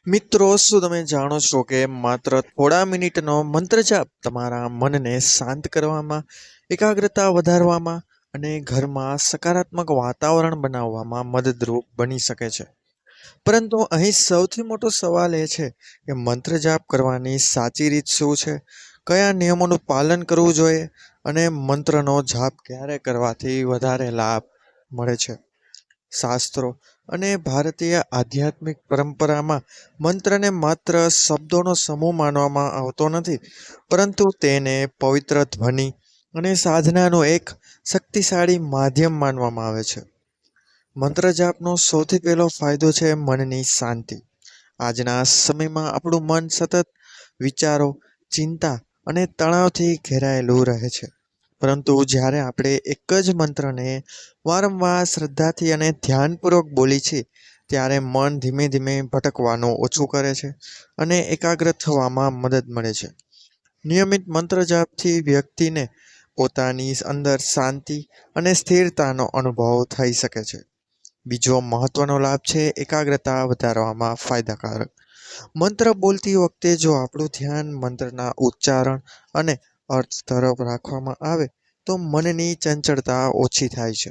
મિત્રો, શું તમે જાણો છો કે માત્ર થોડા મિનિટનો મંત્ર જાપ તમારા મનને શાંત કરવામાં, એકાગ્રતા વધારવામાં અને ઘરમાં સકારાત્મક વાતાવરણ બનાવવામાં મદદરૂપ બની શકે છે? પરંતુ અહીં સૌથી મોટો સવાલ એ છે કે મંત્ર જાપ કરવાની સાચી રીત શું છે? કયા નિયમોનું પાલન કરવું જોઈએ? અને મંત્રનો જાપ ક્યારે કરવાથી વધારે લાભ મળે છે? શાસ્ત્રો અને ભારતીય આધ્યાત્મિક પરંપરામાં મંત્રને માત્ર શબ્દોનો સમૂહ માનવામાં આવતો નથી, પરંતુ તેને પવિત્ર ધ્વનિ અને સાધનાનો એક શક્તિશાળી માધ્યમ માનવામાં આવે છે. મંત્ર જાપનો સૌથી પહેલો ફાયદો છે મનની શાંતિ. આજના સમયમાં આપણું મન સતત વિચારો, ચિંતા અને તણાવથી ઘેરાયેલું રહે છે. પરંતુ જ્યારે આપણે એક જ મંત્રને વારંવાર શ્રદ્ધાથી અને ધ્યાનપૂર્વક બોલી છીએ, ત્યારે મન ધીમે ધીમે ભટકવાનું ઓછું કરે છે અને એકાગ્ર થવામાં મદદ મળે છે. નિયમિત મંત્ર જાપથી વ્યક્તિને પોતાની અંદર શાંતિ અને સ્થિરતાનો અનુભવ થઈ શકે છે. બીજો મહત્વનો લાભ છે એકાગ્રતા વધારવામાં ફાયદાકારક. મંત્ર બોલતી વખતે જો આપણું ધ્યાન મંત્રના ઉચ્ચારણ અને અર્થ તરફ રાખવામાં આવે તો મનની ચંચળતા ઓછી થાય છે.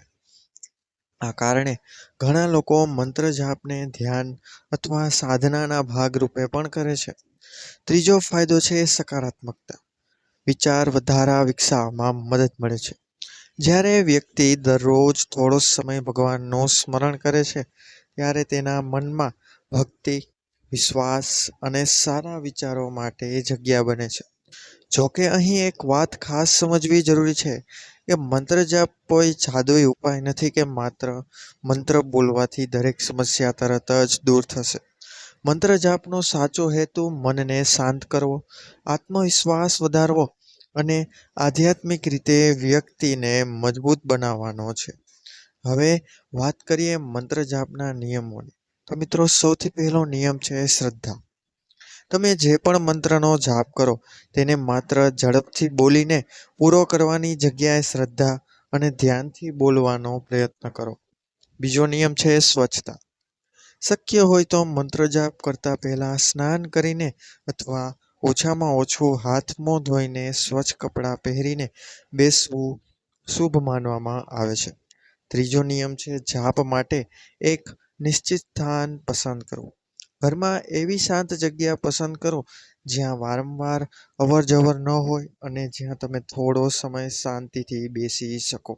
આ કારણે ઘણા લોકો મંત્ર જાપને ધ્યાન અથવા સાધનાના ભાગરૂપે પણ કરે છે. ત્રીજો ફાયદો છે સકારાત્મકતા. વિચાર વધારા વિકસાવવામાં મદદ મળે છે. જ્યારે વ્યક્તિ દરરોજ થોડો સમય ભગવાનનું સ્મરણ કરે છે, ત્યારે તેના મનમાં ભક્તિ, વિશ્વાસ અને સારા વિચારો માટે જગ્યા બને છે. જોકે અહીં એક વાત ખાસ સમજવી જરૂરી છે કે મંત્ર જાપ કોઈ જાદુઈ ઉપાય નથી કે માત્ર મંત્ર બોલવાથી દરેક સમસ્યા તરત જ દૂર થશે. મંત્ર જાપનો સાચો હેતુ મનને શાંત કરવો, આત્મવિશ્વાસ વધારવો અને આધ્યાત્મિક રીતે વ્યક્તિને મજબૂત બનાવવાનો છે. હવે વાત કરીએ મંત્ર જાપના નિયમોની. તો મિત્રો, સૌથી પહેલો નિયમ છે શ્રદ્ધા. તમે જે પણ મંત્રનો જાપ કરો તેને માત્ર ઝડપથી બોલીને પૂરો કરવાની જગ્યાએ શ્રદ્ધા અને ધ્યાનથી બોલવાનો પ્રયત્ન કરો. બીજો નિયમ છે સ્વચ્છતા. શક્ય હોય તો મંત્ર જાપ કરતા પહેલા સ્નાન કરીને અથવા ઓછામાં ઓછું હાથ મોં ધોઈને સ્વચ્છ કપડાં પહેરીને બેસવું શુભ માનવામાં આવે છે. ત્રીજો નિયમ છે જાપ માટે એક નિશ્ચિત સ્થાન પસંદ કરવું. ઘરમાં એવી શાંત જગ્યા પસંદ કરો જ્યાં વારંવાર અવરજવર ન હોય અને જ્યાં તમે થોડો સમય શાંતિથી બેસી શકો.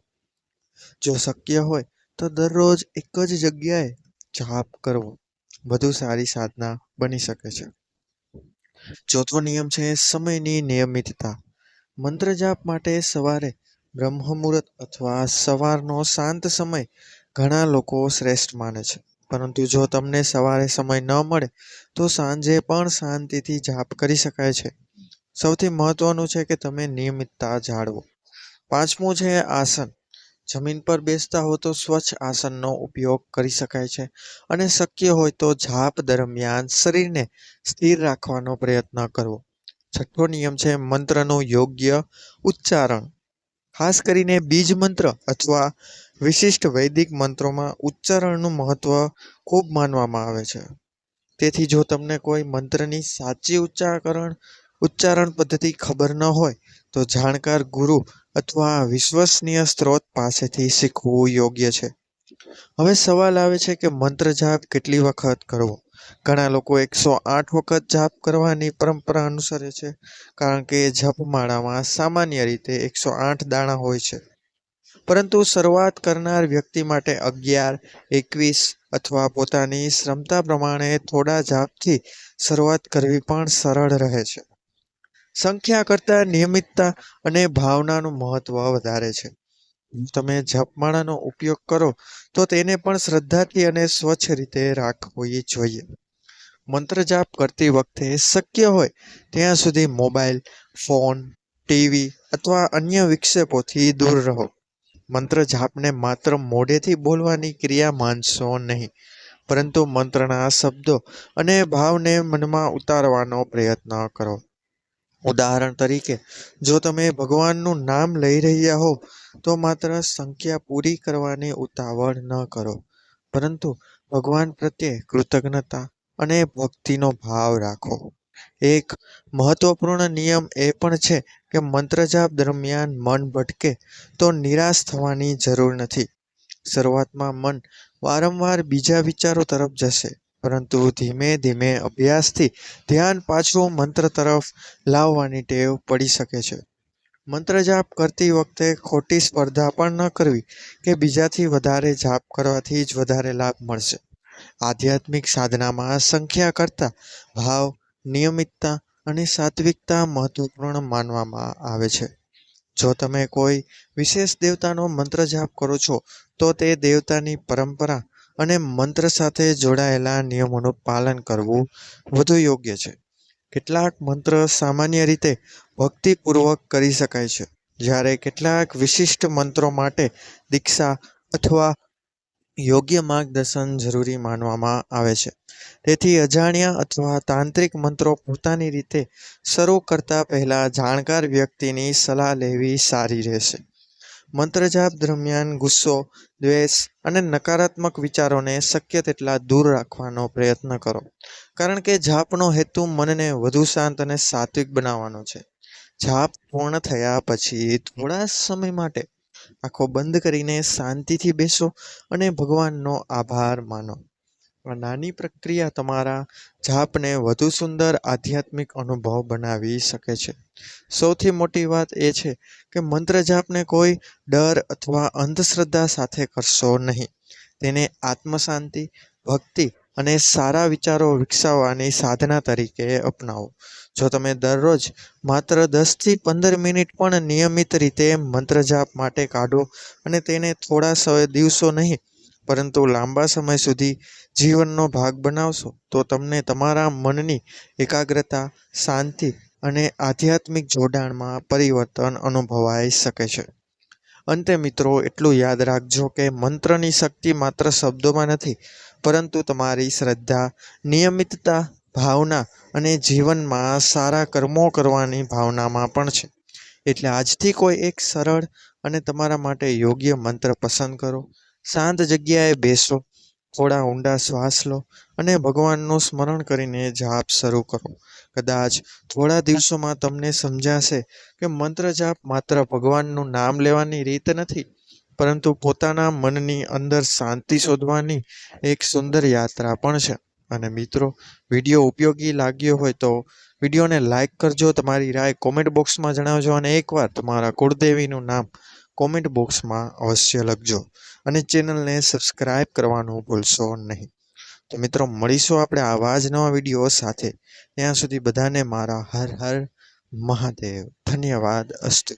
જો શક્ય હોય તો દરરોજ એક જ જગ્યાએ જાપ કરવો વધુ સારી સાધના બની શકે છે. ચોથો નિયમ છે સમયની નિયમિતતા. મંત્ર જાપ માટે સવારે બ્રહ્મ મુહૂર્ત અથવા સવારનો શાંત સમય ઘણા લોકો શ્રેષ્ઠ માને છે. પરંતુ જો તમને સવારે સમય ન મળે તો સાંજે પણ શાંતિથી જાપ કરી શકાય છે. સૌથી મહત્વનું છે કે તમે નિયમિતતા જાળવો. પાંચમું છે આસન. જમીન પર બેસતા હો તો સ્વચ્છ આસનનો ઉપયોગ કરી શકાય છે અને શક્ય હોય તો જાપ દરમિયાન શરીરને સ્થિર રાખવાનો પ્રયત્ન કરવો. છઠ્ઠો નિયમ છે મંત્રનું યોગ્ય ઉચ્ચારણ. ખાસ કરીને બીજ મંત્ર અથવા વિશિષ્ટ વૈદિક મંત્રોમાં ઉચ્ચારણનું મહત્વ ખૂબ માનવામાં આવે છે. તેથી જો તમને કોઈ મંત્રની સાચી ઉચ્ચારણ પદ્ધતિ ખબર ન હોય તો જાણકાર ગુરુ અથવા વિશ્વસનીય સ્ત્રોત પાસેથી શીખવું યોગ્ય છે. હવે સવાલ આવે છે કે મંત્ર જાપ કેટલી વખત કરવો? ઘણા લોકો 108 વખત જાપ કરવાની પરંપરા અનુસરે છે, કારણ કે જપમાળામાં સામાન્ય રીતે 108 દાણા હોય છે. પરંતુ શરૂઆત કરનાર વ્યક્તિ માટે 11, 21 અથવા પોતાની ક્ષમતા પ્રમાણે થોડા જાપથી શરૂઆત કરવી પણ સરળ રહે છે. સંખ્યા કરતાં નિયમિતતા અને ભાવનાનું મહત્વ વધારે છે. જો તમે જપમાળાનો ઉપયોગ કરો તો તેને પણ શ્રદ્ધાથી અને સ્વચ્છ રીતે રાખવી જોઈએ. મંત્ર જાપ કરતી વખતે શક્ય હોય ત્યાં સુધી મોબાઈલ, ફોન, ટીવી અથવા અન્ય વિક્ષેપોથી દૂર રહો. મંત્ર જાપને માત્ર મોઢેથી બોલવાની ક્રિયા માનશો નહીં, પરંતુ મંત્રના શબ્દો અને ભાવને મનમાં ઉતારવાનો પ્રયત્ન કરો. ઉદાહરણ તરીકે, જો તમે ભગવાનનું નામ લઈ રહ્યા હો તો માત્ર સંખ્યા પૂરી કરવાની ઉતાવળ ન કરો, પરંતુ ભગવાન પ્રત્યે કૃતજ્ઞતા, અને ભક્તિનો ભાવ રાખો. એક મહત્વપૂર્ણ નિયમ એ પણ છે કે મંત્ર જાપ દરમિયાન મન ભટકે તો નિરાશ થવાની જરૂર નથી. શરૂઆતમાં મન વારંવાર બીજા વિચારો તરફ જશે, પરંતુ ધીમે ધીમે અભ્યાસથી ધ્યાન પાછું મંત્ર તરફ લાવવાની ટેવ પડી શકે છે. મંત્ર જાપ કરતી વખતે ખોટી સ્પર્ધા પણ ન કરવી કે બીજાથી વધારે જાપ કરવાથી જ વધારે લાભ મળશે. આધ્યાત્મિક સાધનામાં સંખ્યા કરતાં ભાવ, નિયમિતતા અને સાત્વિકતા મહત્વપૂર્ણ માનવામાં આવે છે. જો તમે કોઈ વિશેષ દેવતાનો મંત્ર જાપ કરો છો, તો તે દેવતાની પરંપરા અને મંત્ર સાથે જોડાયેલા નિયમોનું પાલન કરવું વધુ યોગ્ય છે. કેટલાક મંત્ર સામાન્ય રીતે ભક્તિપૂર્વક કરી શકાય છે, જ્યારે કેટલાક વિશિષ્ટ મંત્રો માટે દીક્ષા અથવા યોગ્ય માર્ગદર્શન જરૂરી માનવામાં આવે છે. તેથી અજાણ્યા અથવા તાંત્રિક મંત્રો પોતાની રીતે શરૂ કરતા પહેલા જાણકાર વ્યક્તિની સલાહ લેવી સારી રહેશે. મંત્ર જાપ દરમિયાન ગુસ્સો, દ્વેષ અને નકારાત્મક વિચારોને શક્ય તેટલા દૂર રાખવાનો પ્રયત્ન કરો, કારણ કે જાપનો હેતુ મનને વધુ શાંત અને સાત્વિક બનાવવાનો છે. જાપ પૂર્ણ થયા પછી થોડા સમય માટે આંખો બંધ કરીને શાંતિથી બેસો અને ભગવાનનો આભાર માનો. આ નાની પ્રક્રિયા તમારા જાપને વધુ સુંદર આધ્યાત્મિક અનુભવ બનાવી શકે છે. સૌથી મોટી વાત એ છે કે મંત્ર જાપને કોઈ ડર અથવા અંધશ્રદ્ધા સાથે કરશો નહીં. તેને આત્મશાંતિ, ભક્તિ અને સારા વિચારો વિકસાવવાની સાધના તરીકે અપનાવો. જો તમે દરરોજ માત્ર 10 થી 15 મિનિટ પણ નિયમિત રીતે મંત્ર જાપ માટે કાઢો અને તેને થોડા દિવસો નહીં, પરંતુ લાંબા સમય સુધી જીવનનો ભાગ બનાવશો, તો તમને તમારા મનની એકાગ્રતા, શાંતિ અને આધ્યાત્મિક જોડાણમાં પરિવર્તન અનુભવાઈ શકે છે. અંતે મિત્રો, એટલું યાદ રાખજો કે મંત્રની શક્તિ માત્ર શબ્દોમાં નથી, પરંતુ તમારી શ્રદ્ધા, નિયમિતતા, ભાવના અને જીવનમાં સારા કર્મો કરવાની ભાવનામાં પણ છે. એટલે આજથી કોઈ એક સરળ અને તમારા માટે યોગ્ય મંત્ર પસંદ કરો. શાંત જગ્યાએ બેસો, થોડા ઊંડા શ્વાસ લો અને ભગવાનનું સ્મરણ કરીને જાપ શરૂ કરો. કદાચ થોડા દિવસોમાં તમને સમજાશે કે મંત્ર જાપ માત્ર ભગવાનનું નામ લેવાની રીત નથી, પરંતુ પોતાના મનની અંદર શાંતિ શોધવાની એક સુંદર યાત્રા પણ છે. અને મિત્રો, વિડીયો ઉપયોગી લાગ્યો હોય તો વિડીયોને લાઇક કરજો, તમારી રાય કોમેન્ટ બોક્સમાં જણાવજો અને એકવાર તમારા કુળદેવીનું નામ કોમેન્ટ બોક્સમાં અવશ્ય લખજો અને ચેનલને સબસ્ક્રાઇબ કરવાનું ભૂલશો નહીં. તો મિત્રો, મળીશું આપણે આવા જ નવા વિડીયો સાથે. ત્યાં સુધી બધાને મારા હર હર મહાદેવ. ધન્યવાદ. અસ્તુ.